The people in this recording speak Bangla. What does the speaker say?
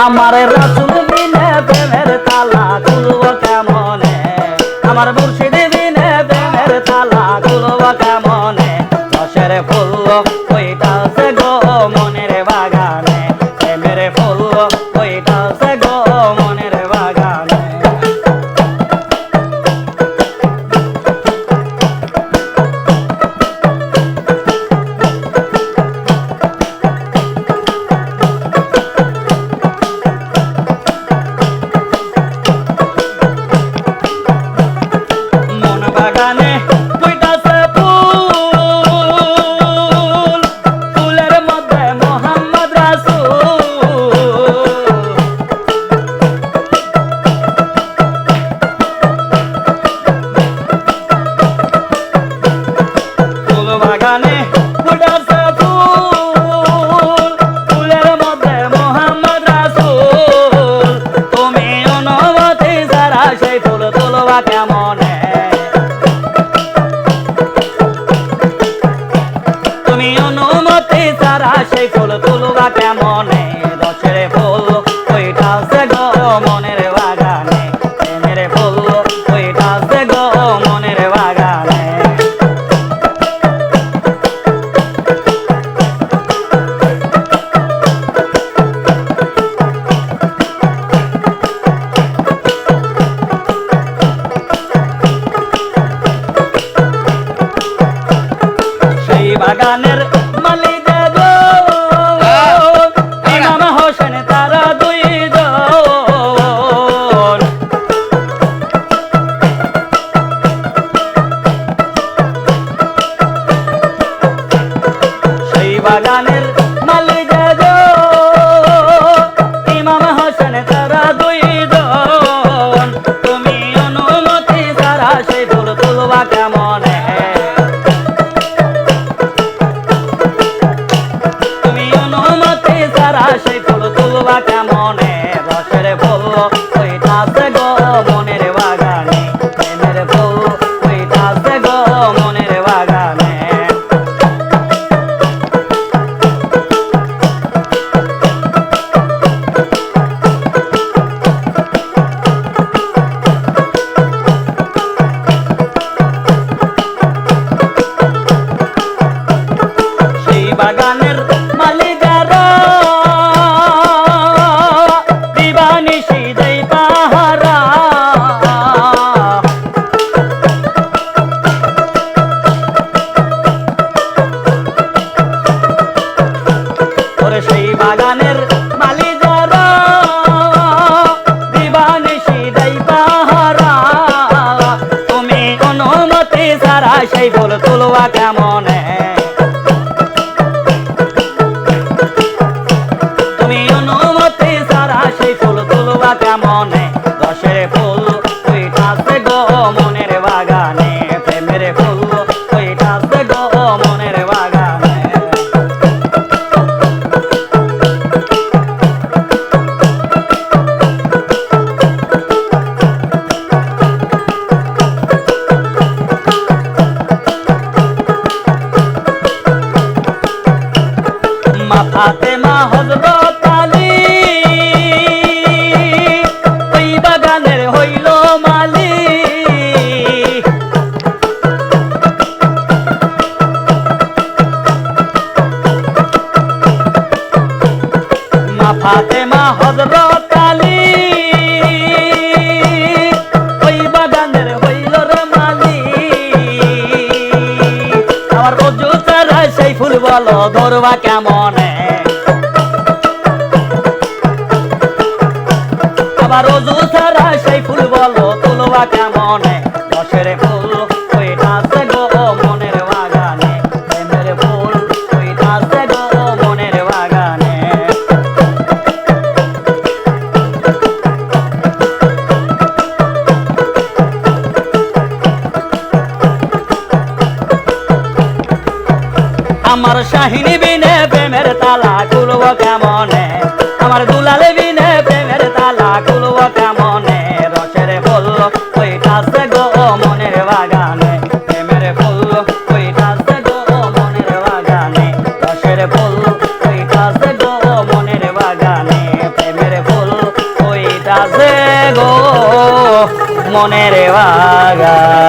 আমার রাসূল বিনে প্রেমের তালা খুলব কেমনে, আমার মুর্শিদ বিনে প্রেমের তালা খুলব কেমনে, রসের ফুল কইতাছে গো মনের বাগানে, প্রেমের ফুল কইতাছে গো মনের বাগানে। বাগানে কইতাছে ফুল, ফুলের মধ্যে মোহাম্মদ রাসূল, ফুল বাগানে কইতাছে ফুল, ফুলের মধ্যে মোহাম্মদ রাসূল, তুমি অনুমতি ছাড়া সেই ফুল তুলবা কেমনে, তুমি অনুমতি ছাড়া সেই ফুল তুলবা কেমনে, রসের ফুল কইতাছে গো মনের বাগানে, প্রেমের ফুল কইতাছে গো মনের বাগানে। সেই বাগানের মালিক গো ইমাম হোসেন তারা দুইজন, সেই বাগানের মালিক গো ইমাম হোসেন তারা দুইজন, তুমি অনুমতি ছাড়া সেই ফুল তুলবা কেমনে, সেই ফুল তুলবা কেমনে, রসের ফুল কইতাছে গো মনের বাগানে, প্রেমের ফুল কইতাছে গো মনের বাগানে। সেই বাগানের মালিক সেই বাগানের মালিক দিবানিশি দেই পাহারা, তুমি অনুমতি ছাড়া সেই ফুল তুলবা কেমনে, তুমি অনুমতি ছাড়া সেই ফুল তুলবা কেমনে, রসের ফুল কইতাছে গো মনের বাগানে, প্রেমের ফুল কইতাছে গো মনের বাগানে। মা ফাতেমা হযরত আলী ওই বাগানের হইল মালিক, মা ফাতেমা হযরত আলী ওই বাগানের হইল রে মালিক, আমার ওযু ছাড়া সেই ফুল বলো ধরবা কেমনে, আবার ওযু ছাড়া সেই ফুল বলো তুলবা কেমনে, রসের ফুল কইতাছে গো মনের বাগানে, প্রেমের ফুল কইতাছে গো মনের বাগানে। আমার শাহিনী বিনে প্রেমের তালা খুলব কেমনে, আমার দুলাল বিনে প্রেমের তালা খুলব কেমনে, রসের ফুল কইতাছে গো মনের বাগানে, প্রেমের ফুল কইতাছে গো মনের বাগানে, রসের ফুল কইতাছে গো মনের বাগানে, প্রেমের ফুল ওইটাছে গো মনের বাগান।